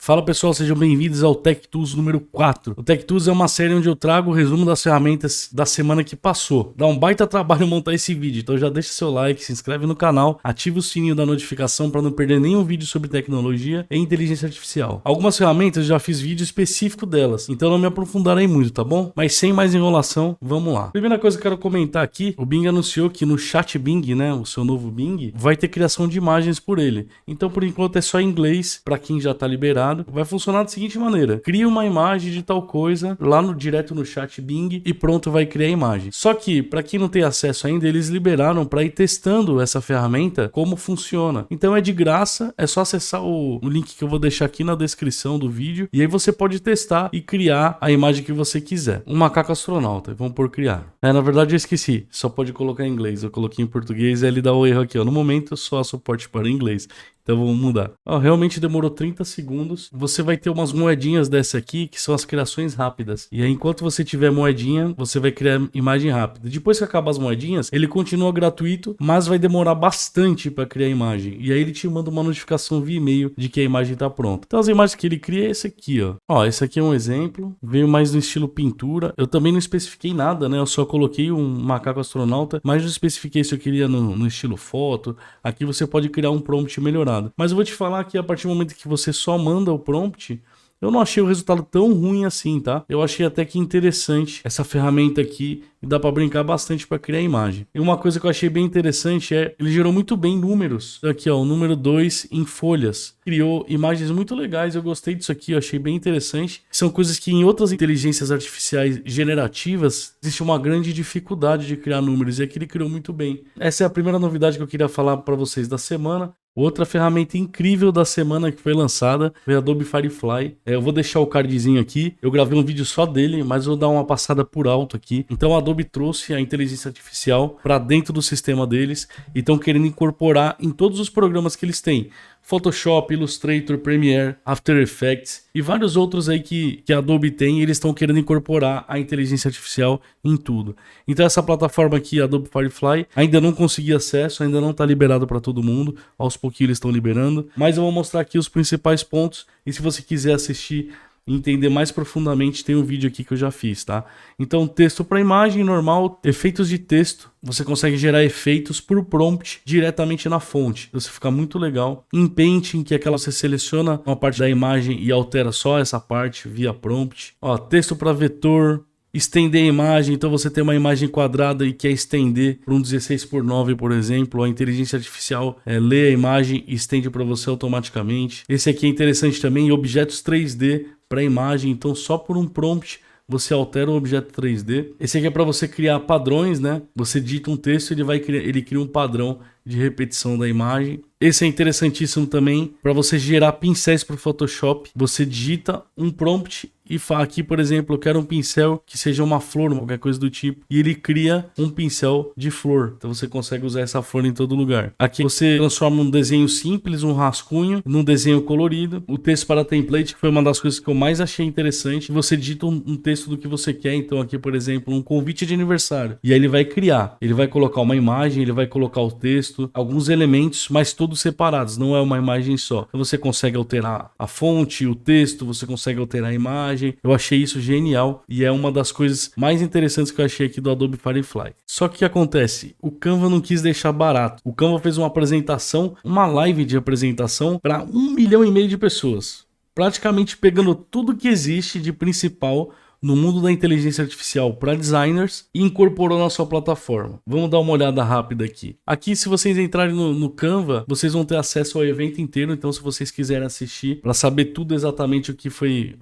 Fala pessoal, sejam bem-vindos ao Tech Tools número 4. O Tech Tools é uma série onde eu trago o resumo das ferramentas da semana que passou. Dá um baita trabalho montar esse vídeo, então já deixa seu like, se inscreve no canal, ativa o sininho da notificação para não perder nenhum vídeo sobre tecnologia e inteligência artificial. Algumas ferramentas eu já fiz vídeo específico delas, então não me aprofundarei muito, tá bom? Mas sem mais enrolação, vamos lá. Primeira coisa que eu quero comentar aqui, o Bing anunciou que no chat Bing, né, o seu novo Bing, vai ter criação de imagens por ele. Então por enquanto é só em inglês, para quem já tá liberado. Vai funcionar da seguinte maneira: cria uma imagem de tal coisa lá direto no chat Bing e pronto, vai criar a imagem. Só que para quem não tem acesso ainda, eles liberaram para ir testando essa ferramenta, como funciona. Então é de graça, é só acessar o link que eu vou deixar aqui na descrição do vídeo e aí você pode testar e criar a imagem que você quiser. Um macaco astronauta, vamos por criar. Na verdade eu esqueci, só pode colocar em inglês, eu coloquei em português e ele dá o erro aqui, ó. No momento só há suporte para inglês. Então vamos mudar. Realmente demorou 30 segundos. Você vai ter umas moedinhas dessa aqui, que são as criações rápidas. E aí, enquanto você tiver moedinha, você vai criar imagem rápida. Depois que acabar as moedinhas, ele continua gratuito, mas vai demorar bastante para criar a imagem. E aí ele te manda uma notificação via e-mail de que a imagem está pronta. Então as imagens que ele cria é esse aqui, ó. Esse aqui é um exemplo. Veio mais no estilo pintura. Eu também não especifiquei nada, né? Eu só coloquei um macaco astronauta, mas não especifiquei se eu queria no estilo foto. Aqui você pode criar um prompt melhorado. Mas eu vou te falar que a partir do momento que você só manda o prompt, eu não achei o resultado tão ruim assim, tá? Eu achei até que interessante essa ferramenta aqui e dá para brincar bastante para criar imagem. E uma coisa que eu achei bem interessante é, ele gerou muito bem números. Aqui, ó, o número 2 em folhas. Criou imagens muito legais, eu gostei disso aqui, eu achei bem interessante. São coisas que em outras inteligências artificiais generativas existe uma grande dificuldade de criar números e aqui ele criou muito bem. Essa é a primeira novidade que eu queria falar para vocês da semana. Outra ferramenta incrível da semana que foi lançada foi a Adobe Firefly. Eu vou deixar o cardzinho aqui. Eu gravei um vídeo só dele, mas vou dar uma passada por alto aqui. Então a Adobe trouxe a inteligência artificial para dentro do sistema deles e estão querendo incorporar em todos os programas que eles têm. Photoshop, Illustrator, Premiere, After Effects e vários outros aí que a Adobe tem, eles estão querendo incorporar a inteligência artificial em tudo. Então essa plataforma aqui, a Adobe Firefly, ainda não consegui acesso, ainda não está liberado para todo mundo, aos pouquinhos eles estão liberando, mas eu vou mostrar aqui os principais pontos e se você quiser assistir e entender mais profundamente, tem um vídeo aqui que eu já fiz, tá? Então, texto para imagem normal, efeitos de texto, você consegue gerar efeitos por prompt diretamente na fonte. Isso fica muito legal. Em Painting, que é aquela você seleciona uma parte da imagem e altera só essa parte via prompt. Texto para vetor, estender a imagem, então você tem uma imagem quadrada e quer estender para um 16:9, por exemplo, a inteligência artificial lê a imagem e estende para você automaticamente. Esse aqui é interessante também, objetos 3D para imagem, então só por um prompt você altera o objeto 3D. Esse aqui é para você criar padrões, né? Você digita um texto e ele cria um padrão de repetição da imagem. Esse é interessantíssimo também para você gerar pincéis para o Photoshop. Você digita um prompt e fala aqui, por exemplo, eu quero um pincel que seja uma flor, qualquer coisa do tipo, e ele cria um pincel de flor. Então você consegue usar essa flor em todo lugar. Aqui você transforma um desenho simples, um rascunho, num desenho colorido. O texto para template, que foi uma das coisas que eu mais achei interessante. Você digita um texto do que você quer. Então aqui, por exemplo, um convite de aniversário. E aí ele vai criar. Ele vai colocar uma imagem, ele vai colocar o texto, alguns elementos, mas todos separados, não é uma imagem só. Então você consegue alterar a fonte, o texto, você consegue alterar a imagem. Eu achei isso genial e é uma das coisas mais interessantes que eu achei aqui do Adobe Firefly. Só que o que acontece? O Canva não quis deixar barato. O Canva fez uma apresentação, uma live de apresentação para 1,5 milhão de pessoas. Praticamente pegando tudo que existe de principal no mundo da inteligência artificial para designers e incorporou na sua plataforma. Vamos dar uma olhada rápida aqui. Aqui, se vocês entrarem no Canva, vocês vão ter acesso ao evento inteiro, então se vocês quiserem assistir para saber tudo exatamente o que foi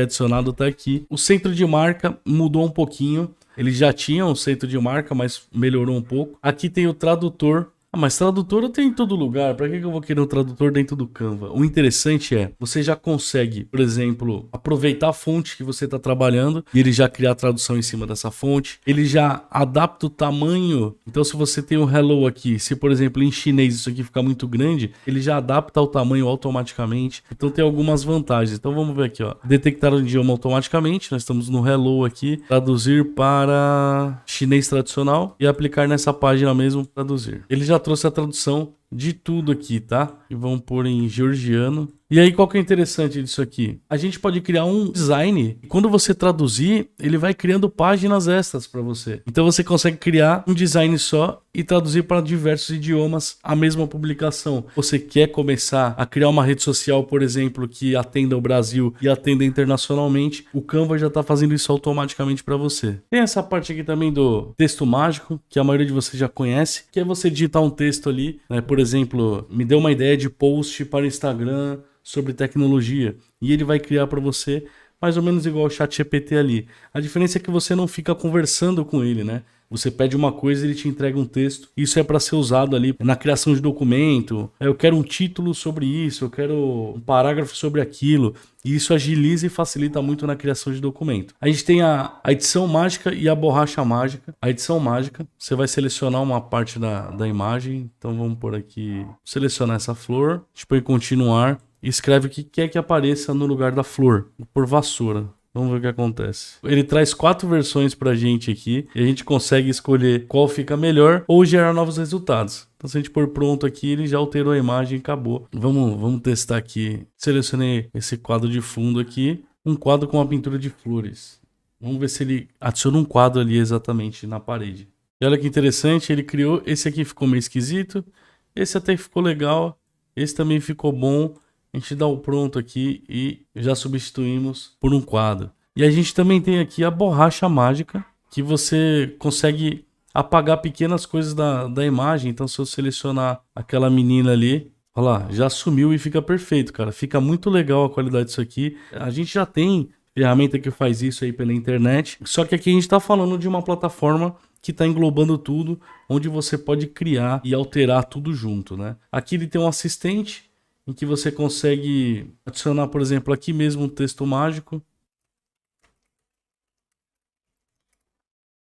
adicionado até aqui. O centro de marca mudou um pouquinho. Ele já tinha um centro de marca, mas melhorou um pouco. Aqui tem o tradutor. Mas tradutor eu tenho em todo lugar, para que eu vou querer um tradutor dentro do Canva? O interessante é, você já consegue, por exemplo, aproveitar a fonte que você está trabalhando e ele já criar a tradução em cima dessa fonte. Ele já adapta o tamanho, então se você tem o hello aqui, se por exemplo em chinês isso aqui ficar muito grande, ele já adapta o tamanho automaticamente. Então tem algumas vantagens. Então vamos ver aqui, ó. Detectar o idioma automaticamente, nós estamos no hello aqui, traduzir para chinês tradicional e aplicar nessa página mesmo, traduzir. Ele já trouxe a tradução de tudo aqui, tá? E vamos pôr em georgiano. E aí, qual que é interessante disso aqui? A gente pode criar um design e quando você traduzir, ele vai criando páginas extras para você. Então você consegue criar um design só e traduzir para diversos idiomas a mesma publicação. Você quer começar a criar uma rede social, por exemplo, que atenda o Brasil e atenda internacionalmente, o Canva já está fazendo isso automaticamente para você. Tem essa parte aqui também do texto mágico, que a maioria de vocês já conhece, que é você digitar um texto ali, né? Por exemplo, me deu uma ideia de post para Instagram sobre tecnologia e ele vai criar para você mais ou menos igual o ChatGPT ali. A diferença é que você não fica conversando com ele, né? Você pede uma coisa e ele te entrega um texto. Isso é para ser usado ali na criação de documento. Eu quero um título sobre isso, eu quero um parágrafo sobre aquilo. E isso agiliza e facilita muito na criação de documento. A gente tem a edição mágica e a borracha mágica. A edição mágica, você vai selecionar uma parte da imagem. Então vamos por aqui, selecionar essa flor. A gente põe continuar. E escreve o que quer que apareça no lugar da flor, por vassoura. Vamos ver o que acontece. Ele traz 4 versões pra gente aqui e a gente consegue escolher qual fica melhor ou gerar novos resultados. Então se a gente pôr pronto aqui, ele já alterou a imagem e acabou. Vamos testar aqui. Selecionei esse quadro de fundo aqui, um quadro com uma pintura de flores. Vamos ver se ele adiciona um quadro ali exatamente na parede. E olha que interessante, ele criou, esse aqui ficou meio esquisito, esse até ficou legal, esse também ficou bom. A gente dá o pronto aqui e já substituímos por um quadro. E a gente também tem aqui a borracha mágica, que você consegue apagar pequenas coisas da imagem. Então se eu selecionar aquela menina ali, olha lá, já sumiu e fica perfeito, cara. Fica muito legal a qualidade disso aqui. A gente já tem ferramenta que faz isso aí pela internet. Só que aqui a gente está falando de uma plataforma que está englobando tudo, onde você pode criar e alterar tudo junto, né? Aqui ele tem um assistente, em que você consegue adicionar, por exemplo, aqui mesmo um texto mágico.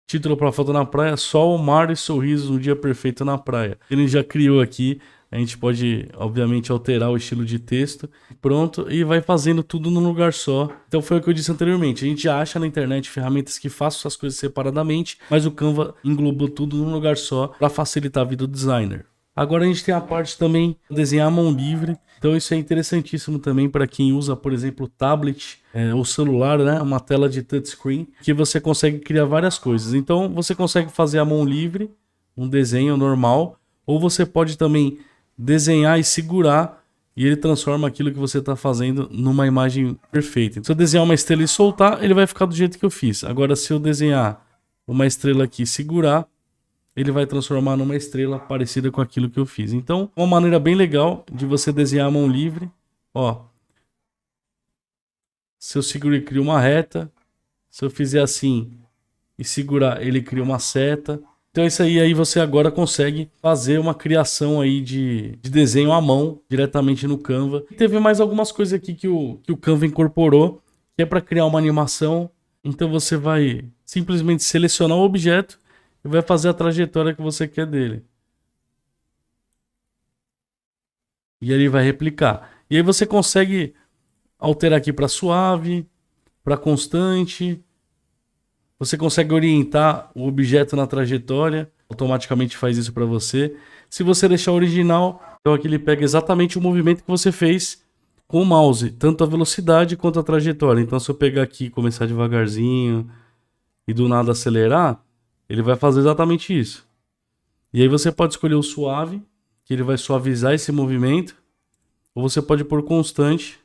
Título para foto na praia: sol, mar e sorriso, um dia perfeito na praia. Ele já criou aqui. A gente pode, obviamente, alterar o estilo de texto. Pronto, e vai fazendo tudo num lugar só. Então foi o que eu disse anteriormente. A gente acha na internet ferramentas que façam essas coisas separadamente, mas o Canva englobou tudo num lugar só para facilitar a vida do designer. Agora a gente tem a parte também de desenhar à mão livre. Então isso é interessantíssimo também para quem usa, por exemplo, tablet ou celular, né? Uma tela de touchscreen, que você consegue criar várias coisas. Então você consegue fazer à mão livre um desenho normal, ou você pode também desenhar e segurar e ele transforma aquilo que você está fazendo numa imagem perfeita. Se eu desenhar uma estrela e soltar, ele vai ficar do jeito que eu fiz. Agora se eu desenhar uma estrela aqui e segurar, ele vai transformar numa estrela parecida com aquilo que eu fiz. Então, uma maneira bem legal de você desenhar a mão livre. Ó, se eu segurar, ele cria uma reta. Se eu fizer assim e segurar, ele cria uma seta. Então isso aí você agora consegue fazer uma criação aí de desenho à mão diretamente no Canva. E teve mais algumas coisas aqui que o Canva incorporou, que é para criar uma animação. Então você vai simplesmente selecionar o objeto e vai fazer a trajetória que você quer dele. E ele vai replicar. E aí você consegue alterar aqui para suave, para constante. Você consegue orientar o objeto na trajetória. Automaticamente faz isso para você. Se você deixar original, então aqui ele pega exatamente o movimento que você fez com o mouse. Tanto a velocidade quanto a trajetória. Então se eu pegar aqui e começar devagarzinho e do nada acelerar, ele vai fazer exatamente isso. E aí você pode escolher o suave, que ele vai suavizar esse movimento. Ou você pode pôr constante,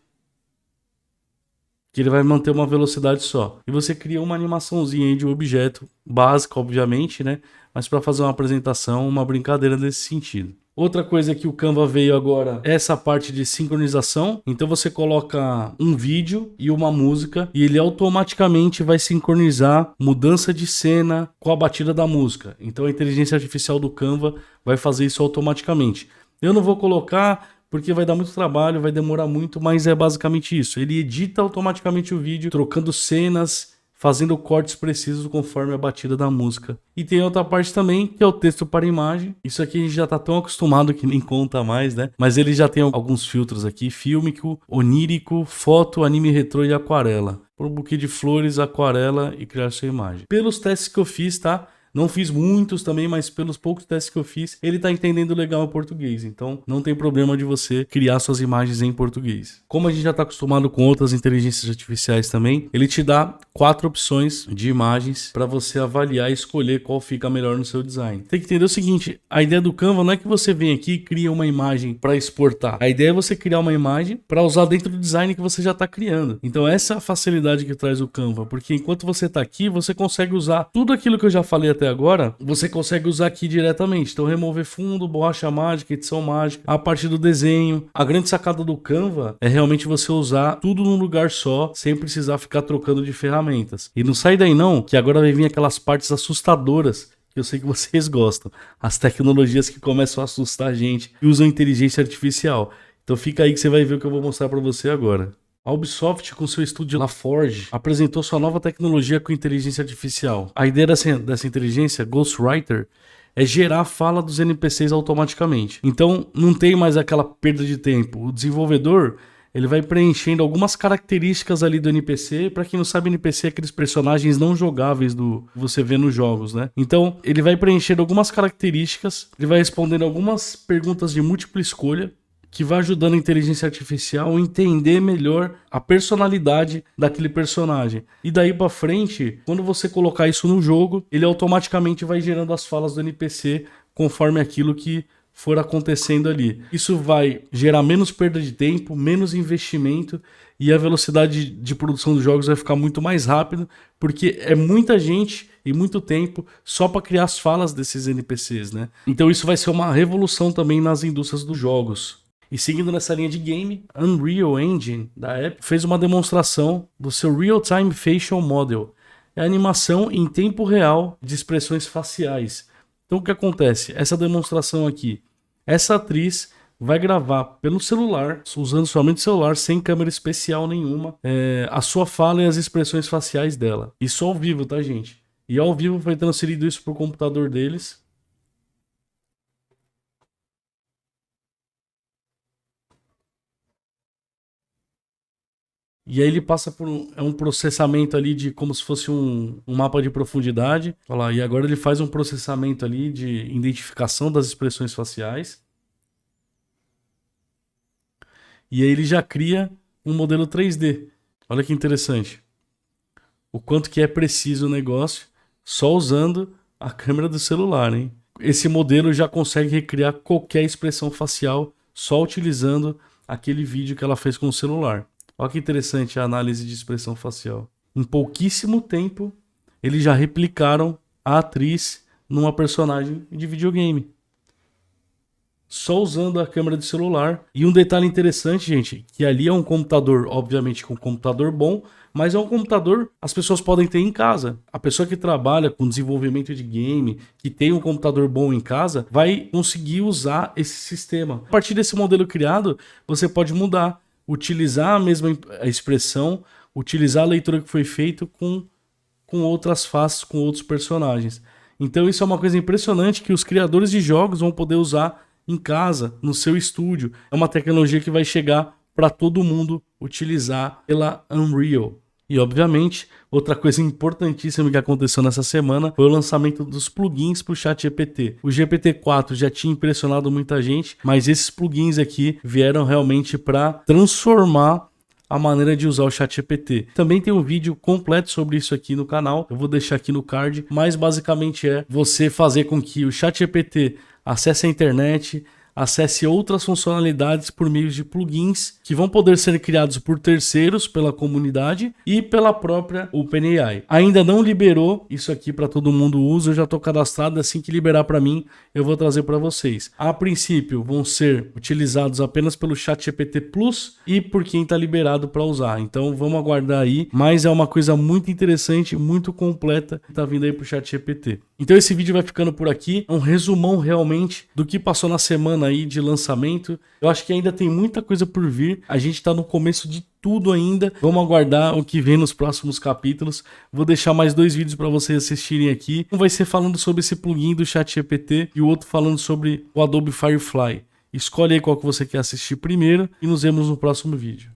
que ele vai manter uma velocidade só. E você cria uma animaçãozinha aí de um objeto, básica, obviamente, né? Mas para fazer uma apresentação, uma brincadeira nesse sentido. Outra coisa que o Canva veio agora é essa parte de sincronização. Então você coloca um vídeo e uma música e ele automaticamente vai sincronizar mudança de cena com a batida da música. Então a inteligência artificial do Canva vai fazer isso automaticamente. Eu não vou colocar porque vai dar muito trabalho, vai demorar muito, mas é basicamente isso. Ele edita automaticamente o vídeo, trocando cenas, fazendo cortes precisos conforme a batida da música. E tem outra parte também, que é o texto para imagem. Isso aqui a gente já está tão acostumado que nem conta mais, né? Mas ele já tem alguns filtros aqui: fílmico, onírico, foto, anime retrô e aquarela. Por um buquê de flores, aquarela e criar sua imagem. Pelos testes que eu fiz, tá? Não fiz muitos também, mas pelos poucos testes que eu fiz, ele tá entendendo legal o português. Então, não tem problema de você criar suas imagens em português. Como a gente já tá acostumado com outras inteligências artificiais também, ele te dá 4 opções de imagens para você avaliar e escolher qual fica melhor no seu design. Tem que entender o seguinte, a ideia do Canva não é que você vem aqui e cria uma imagem para exportar. A ideia é você criar uma imagem para usar dentro do design que você já está criando. Então essa é a facilidade que traz o Canva, porque enquanto você está aqui, você consegue usar tudo aquilo que eu já falei até agora, você consegue usar aqui diretamente. Então remover fundo, borracha mágica, edição mágica, a parte do desenho. A grande sacada do Canva é realmente você usar tudo num lugar só, sem precisar ficar trocando de ferramentas. E não sai daí não, que agora vai vir aquelas partes assustadoras que eu sei que vocês gostam. As tecnologias que começam a assustar a gente e usam inteligência artificial. Então fica aí que você vai ver o que eu vou mostrar para você agora. A Ubisoft, com seu estúdio LaForge, apresentou sua nova tecnologia com inteligência artificial. A ideia dessa inteligência, Ghostwriter, é gerar a fala dos NPCs automaticamente. Então não tem mais aquela perda de tempo. O desenvolvedor, ele vai preenchendo algumas características ali do NPC. Para quem não sabe, NPC é aqueles personagens não jogáveis do que você vê nos jogos, né? Então ele vai preenchendo algumas características, ele vai respondendo algumas perguntas de múltipla escolha, que vai ajudando a inteligência artificial a entender melhor a personalidade daquele personagem. E daí pra frente, quando você colocar isso no jogo, ele automaticamente vai gerando as falas do NPC conforme aquilo que for acontecendo ali. Isso vai gerar menos perda de tempo, menos investimento, e a velocidade de produção dos jogos vai ficar muito mais rápido, porque é muita gente e muito tempo só para criar as falas desses NPCs, né? Então isso vai ser uma revolução também nas indústrias dos jogos. E seguindo nessa linha de game, a Unreal Engine da Apple fez uma demonstração do seu Real-Time Facial Model. É a animação em tempo real de expressões faciais. Então o que acontece? Essa demonstração aqui, essa atriz vai gravar pelo celular, usando somente o celular, sem câmera especial nenhuma, a sua fala e as expressões faciais dela. Isso ao vivo, tá, gente? E ao vivo foi transferido isso para o computador deles. E aí ele passa por um processamento ali de como se fosse um mapa de profundidade. Olha lá, e agora ele faz um processamento ali de identificação das expressões faciais. E aí ele já cria um modelo 3D. Olha que interessante. O quanto que é preciso o negócio só usando a câmera do celular, hein? Esse modelo já consegue recriar qualquer expressão facial só utilizando aquele vídeo que ela fez com o celular. Olha que interessante a análise de expressão facial. Em pouquíssimo tempo, eles já replicaram a atriz numa personagem de videogame. Só usando a câmera de celular. E um detalhe interessante, gente, que ali é um computador, obviamente com um computador bom, mas é um computador as pessoas podem ter em casa. A pessoa que trabalha com desenvolvimento de game, que tem um computador bom em casa, vai conseguir usar esse sistema. A partir desse modelo criado, você pode mudar, utilizar a mesma expressão, utilizar a leitura que foi feita com outras faces, com outros personagens. Então isso é uma coisa impressionante que os criadores de jogos vão poder usar em casa, no seu estúdio. É uma tecnologia que vai chegar para todo mundo utilizar pela Unreal. E obviamente, outra coisa importantíssima que aconteceu nessa semana foi o lançamento dos plugins para o ChatGPT. O GPT-4 já tinha impressionado muita gente, mas esses plugins aqui vieram realmente para transformar a maneira de usar o ChatGPT. Também tem um vídeo completo sobre isso aqui no canal, eu vou deixar aqui no card, mas basicamente é você fazer com que o ChatGPT acesse a internet, acesse outras funcionalidades por meio de plugins que vão poder ser criados por terceiros, pela comunidade e pela própria OpenAI. Ainda não liberou isso aqui para todo mundo usa, eu já estou cadastrado, assim que liberar para mim eu vou trazer para vocês. A princípio vão ser utilizados apenas pelo ChatGPT Plus e por quem está liberado para usar. Então vamos aguardar aí, mas é uma coisa muito interessante, muito completa que está vindo aí para o ChatGPT. Então esse vídeo vai ficando por aqui, um resumão realmente do que passou na semana aí de lançamento. Eu acho que ainda tem muita coisa por vir, a gente tá no começo de tudo ainda, vamos aguardar o que vem nos próximos capítulos. Vou deixar mais 2 vídeos para vocês assistirem aqui. Um vai ser falando sobre esse plugin do ChatGPT e o outro falando sobre o Adobe Firefly. Escolhe aí qual que você quer assistir primeiro e nos vemos no próximo vídeo.